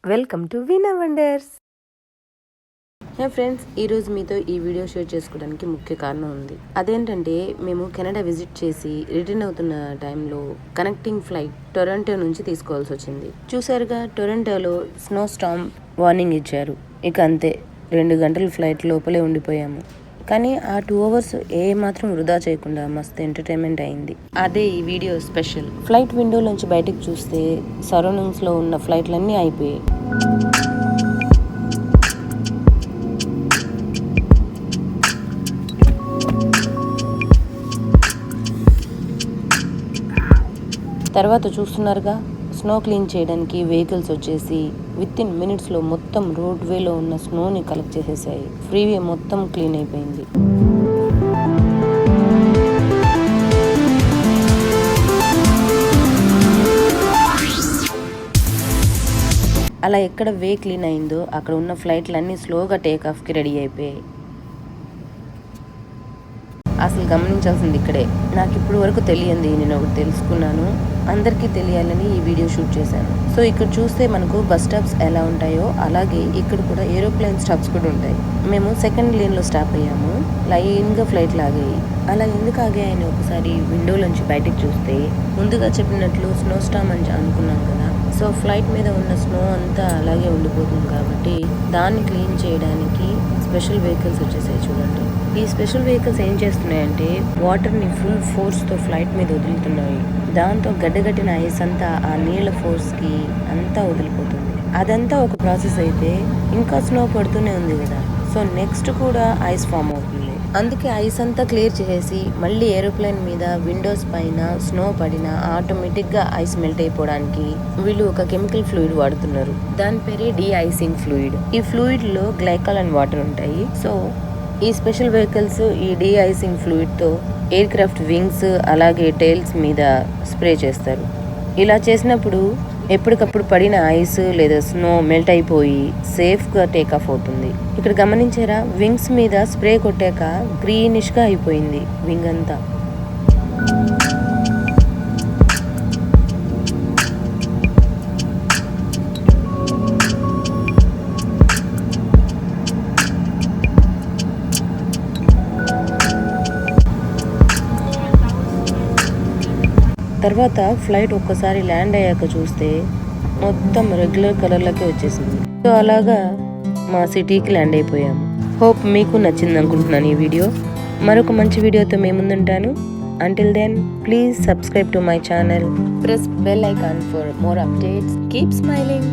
Welcome to vena wonders. Hey friends, ఈరోజు మీతో ఈ వీడియో షేర్ చేసుకోవడానికి ముఖ్య కారణం ఉంది. అదేంటంటే మేము కెనడా విజిట్ చేసి రిటర్న్ అవుతున్న టైంలో కనెక్టింగ్ ఫ్లైట్ టొరంటో నుంచి తీసుకోవాల్సి వచ్చింది. చూసారుగా, టొరంటోలో స్నో స్టార్మ్ వార్నింగ్ ఇచ్చారు. ఇక అంతే, 2 గంటలు ఫ్లైట్ లోపలే ఉండిపోయాము. కానీ ఆ 2 అవర్స్ ఏ మాత్రం వృధా చేయకుండా మస్తు ఎంటర్టైన్మెంట్ అయింది. అదే ఈ వీడియో స్పెషల్. ఫ్లైట్ విండోలోంచి బయటకు చూస్తే సరౌండింగ్స్ లో ఉన్న ఫ్లైట్లన్నీ అయిపోయాయి. తర్వాత చూస్తున్నారుగా, స్నో క్లీన్ చేయడానికి వెహికల్స్ వచ్చేసి విత్-ఇన్ మినిట్స్లో మొత్తం రోడ్ వేలో ఉన్న స్నోని కలెక్ట్ చేసేసాయి. ఫ్రీవే మొత్తం క్లీన్ అయిపోయింది. అలా ఎక్కడ వే క్లీన్ అయిందో అక్కడ ఉన్న ఫ్లైట్లన్నీ స్లోగా టేక్ ఆఫ్కి రెడీ అయిపోయాయి. అసలు గమనించాల్సింది ఇక్కడే. నాకు ఇప్పుడు వరకు తెలియంది నేను ఒకటి తెలుసుకున్నాను. అందరికీ తెలియాలని ఈ వీడియో షూట్ చేశాను. సో ఇక్కడ చూస్తే మనకు బస్ స్టాప్స్ ఎలా ఉంటాయో అలాగే ఇక్కడ కూడా ఏరోప్లేన్ స్టాప్స్ కూడా ఉంటాయి. మేము సెకండ్ లేన్లో స్టాప్ అయ్యాము. లైన్గా ఫ్లైట్ లాగాయి. అలా ఎందుకు ఆగాయని ఒకసారి విండోలోంచి బయటకు చూస్తే ముందుగా చెప్పినట్లు స్నో స్టార్మ్ అని అనుకున్నాం కదా. సో ఫ్లైట్ మీద ఉన్న స్నో అంతా అలాగే ఉండిపోతుంది కాబట్టి దాన్ని క్లీన్ చేయడానికి స్పెషల్ వెహికల్స్ వచ్చేసాయి. చూడండి, ఈ స్పెషల్ వెహికల్స్ ఏం చేస్తున్నాయంటే వాటర్ని ఫుల్ ఫోర్స్తో ఫ్లైట్ మీద వదులుతున్నాయి. దాంతో గడ్డగట్టిన ఐస్ అంతా ఆ నీళ్ళ ఫోర్స్కి అంతా వదిలిపోతుంది. అదంతా ఒక ప్రాసెస్ అయితే ఇంకా స్నో పడుతూనే ఉంది కదా. సో నెక్స్ట్ కూడా ఐస్ ఫామ్ అవుతుంది. అందుకే ఐస్ అంతా క్లియర్ చేసేసి మళ్ళీ ఏరోప్లేన్ మీద విండోస్ పైన స్నో పడినా ఆటోమేటిక్గా ఐస్ మెల్ట్ అయిపోవడానికి వీళ్ళు ఒక కెమికల్ ఫ్లూయిడ్ వాడుతున్నారు. దాని పేరే డీఐసింగ్ ఫ్లూయిడ్. ఈ ఫ్లూయిడ్లో గ్లైకాల్ అండ్ వాటర్ ఉంటాయి. సో ఈ స్పెషల్ వెహికల్స్ ఈ డీఐసింగ్ ఫ్లూయిడ్తో ఎయిర్క్రాఫ్ట్ వింగ్స్ అలాగే టైల్స్ మీద స్ప్రే చేస్తారు. ఇలా చేసినప్పుడు ఎప్పటికప్పుడు పడిన ఐస్ లేదా స్నో మెల్ట్ అయిపోయి సేఫ్గా టేక్ ఆఫ్ అవుతుంది. ఇక్కడ గమనించారా, వింగ్స్ మీద స్ప్రే కొట్టాక గ్రీనిష్గా అయిపోయింది వింగ్ అంతా. తర్వాత ఫ్లైట్ ఒక్కసారి ల్యాండ్ అయ్యాక చూస్తే మొత్తం రెగ్యులర్ కలర్లకే వచ్చేసింది. సో అలాగా మా సిటీకి ల్యాండ్ అయిపోయాము. హోప్ మీకు నచ్చింది అనుకుంటున్నాను ఈ వీడియో. మరొక మంచి వీడియోతో మీ ముందుంటాను. Until then, please subscribe to my channel. Press bell icon for more updates. Keep smiling.